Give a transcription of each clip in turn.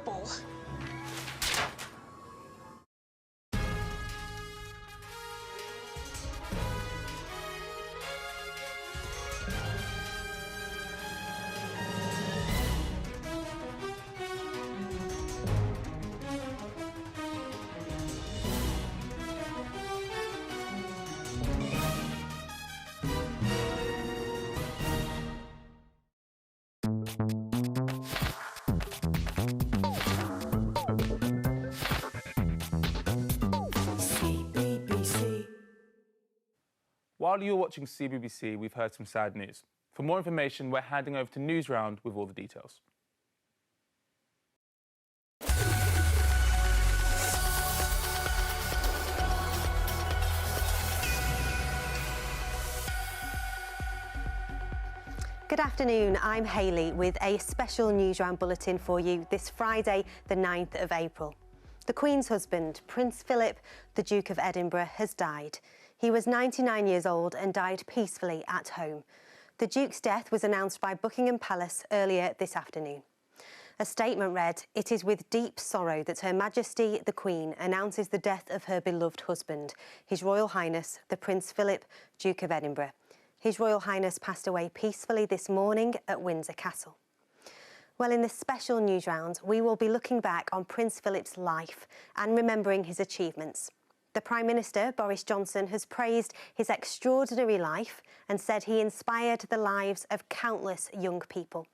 apple. CBBC. While you're watching CBBC, we've heard some sad news. For more information, we're handing over to Newsround with all the details. Good afternoon, I'm Hayley with a special Newsround bulletin for you this Friday, the 9th of April. The Queen's husband, Prince Philip, the Duke of Edinburgh, has died. He was 99 years old and died peacefully at home. The Duke's death was announced by Buckingham Palace earlier this afternoon. A statement read, "It is with deep sorrow that Her Majesty the Queen announces the death of her beloved husband, His Royal Highness the Prince Philip, Duke of Edinburgh. His Royal Highness passed away peacefully this morning at Windsor Castle." Well, in this special Newsround, we will be looking back on Prince Philip's life and remembering his achievements. The Prime Minister, Boris Johnson, has praised his extraordinary life and said he inspired the lives of countless young people.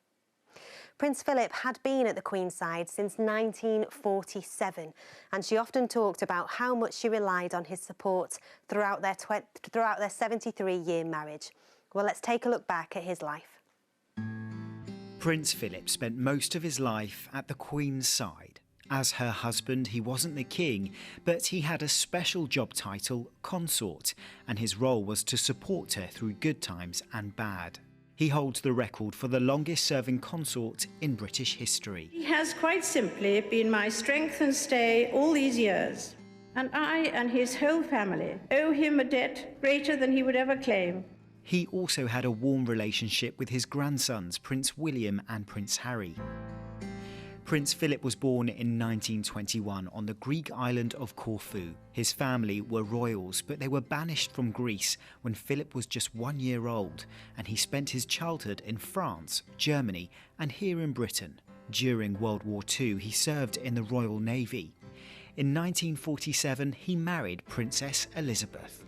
Prince Philip had been at the Queen's side since 1947, and she often talked about how much she relied on his support throughout their 73-year marriage. Well, let's take a look back at his life. Prince Philip spent most of his life at the Queen's side. As her husband, he wasn't the king, but he had a special job title, consort, and his role was to support her through good times and bad. He holds the record for the longest-serving consort in British history. He has quite simply been my strength and stay all these years, and I and his whole family owe him a debt greater than he would ever claim. He also had a warm relationship with his grandsons, Prince William and Prince Harry. Prince Philip was born in 1921 on the Greek island of Corfu. His family were royals, but they were banished from Greece when Philip was just 1 year old, and he spent his childhood in France, Germany, and here in Britain. During World War II, he served in the Royal Navy. In 1947, he married Princess Elizabeth.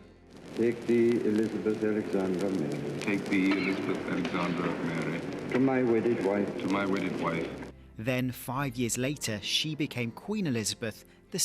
Take thee, Elizabeth Alexandra Mary. Take thee, Elizabeth Alexandra Mary. To my wedded wife. To my wedded wife. Then, 5 years later, she became Queen Elizabeth II.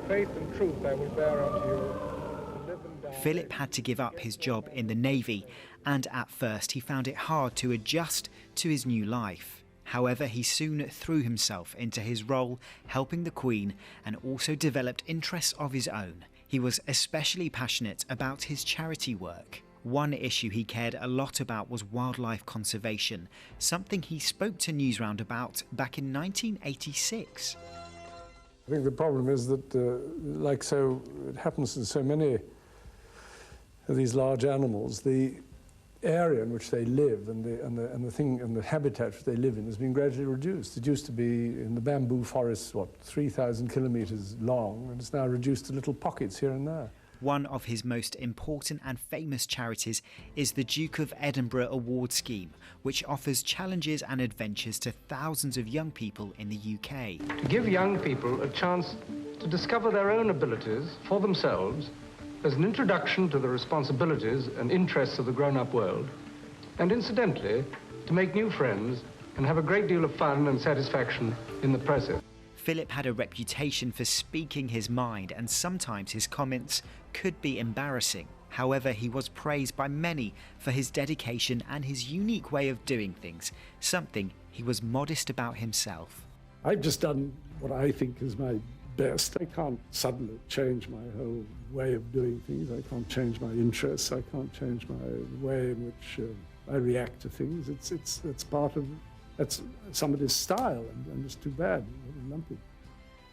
Faith and truth I will bear unto you. To live and die. Philip had to give up his job in the Navy, and at first he found it hard to adjust to his new life. However, he soon threw himself into his role, helping the Queen, and also developed interests of his own. He was especially passionate about his charity work. One issue he cared a lot about was wildlife conservation, something he spoke to Newsround about back in 1986. I think the problem is that, it happens in so many of these large animals, the area in which they live and the habitat which they live in has been gradually reduced. It used to be in the bamboo forests, 3,000 kilometres long, and it's now reduced to little pockets here and there. One of his most important and famous charities is the Duke of Edinburgh Award Scheme, which offers challenges and adventures to thousands of young people in the UK. To give young people a chance to discover their own abilities for themselves as an introduction to the responsibilities and interests of the grown-up world, and incidentally, to make new friends and have a great deal of fun and satisfaction in the process. Philip had a reputation for speaking his mind, and sometimes his comments could be embarrassing. However, he was praised by many for his dedication and his unique way of doing things, something he was modest about himself. I've just done what I think is my best. I can't suddenly change my whole way of doing things. I can't change my interests. I can't change my way in which I react to things. It's part of that's somebody's style, and it's too bad. Lumpy.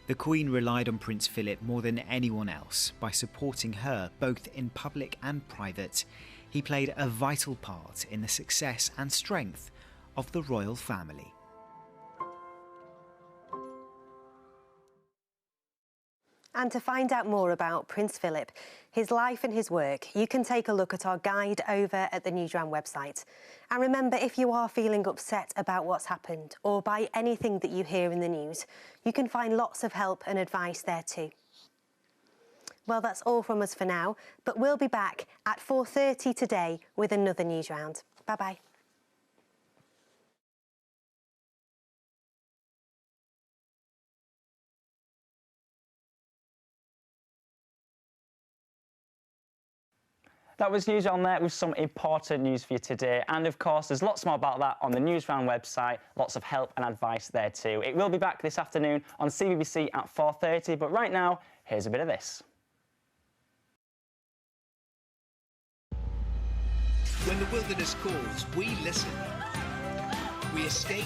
The Queen relied on Prince Philip more than anyone else by supporting her both in public and private. He played a vital part in the success and strength of the royal family. And to find out more about Prince Philip, his life and his work, you can take a look at our guide over at the Newsround website. And remember, if you are feeling upset about what's happened or by anything that you hear in the news, you can find lots of help and advice there too. Well, that's all from us for now, but we'll be back at 4:30 today with another Newsround. Bye-bye. That was Newsround there with some important news for you today. And of course, there's lots more about that on the Newsround website. Lots of help and advice there too. It will be back this afternoon on CBBC at 4:30. But right now, here's a bit of this. When the wilderness calls, we listen. We escape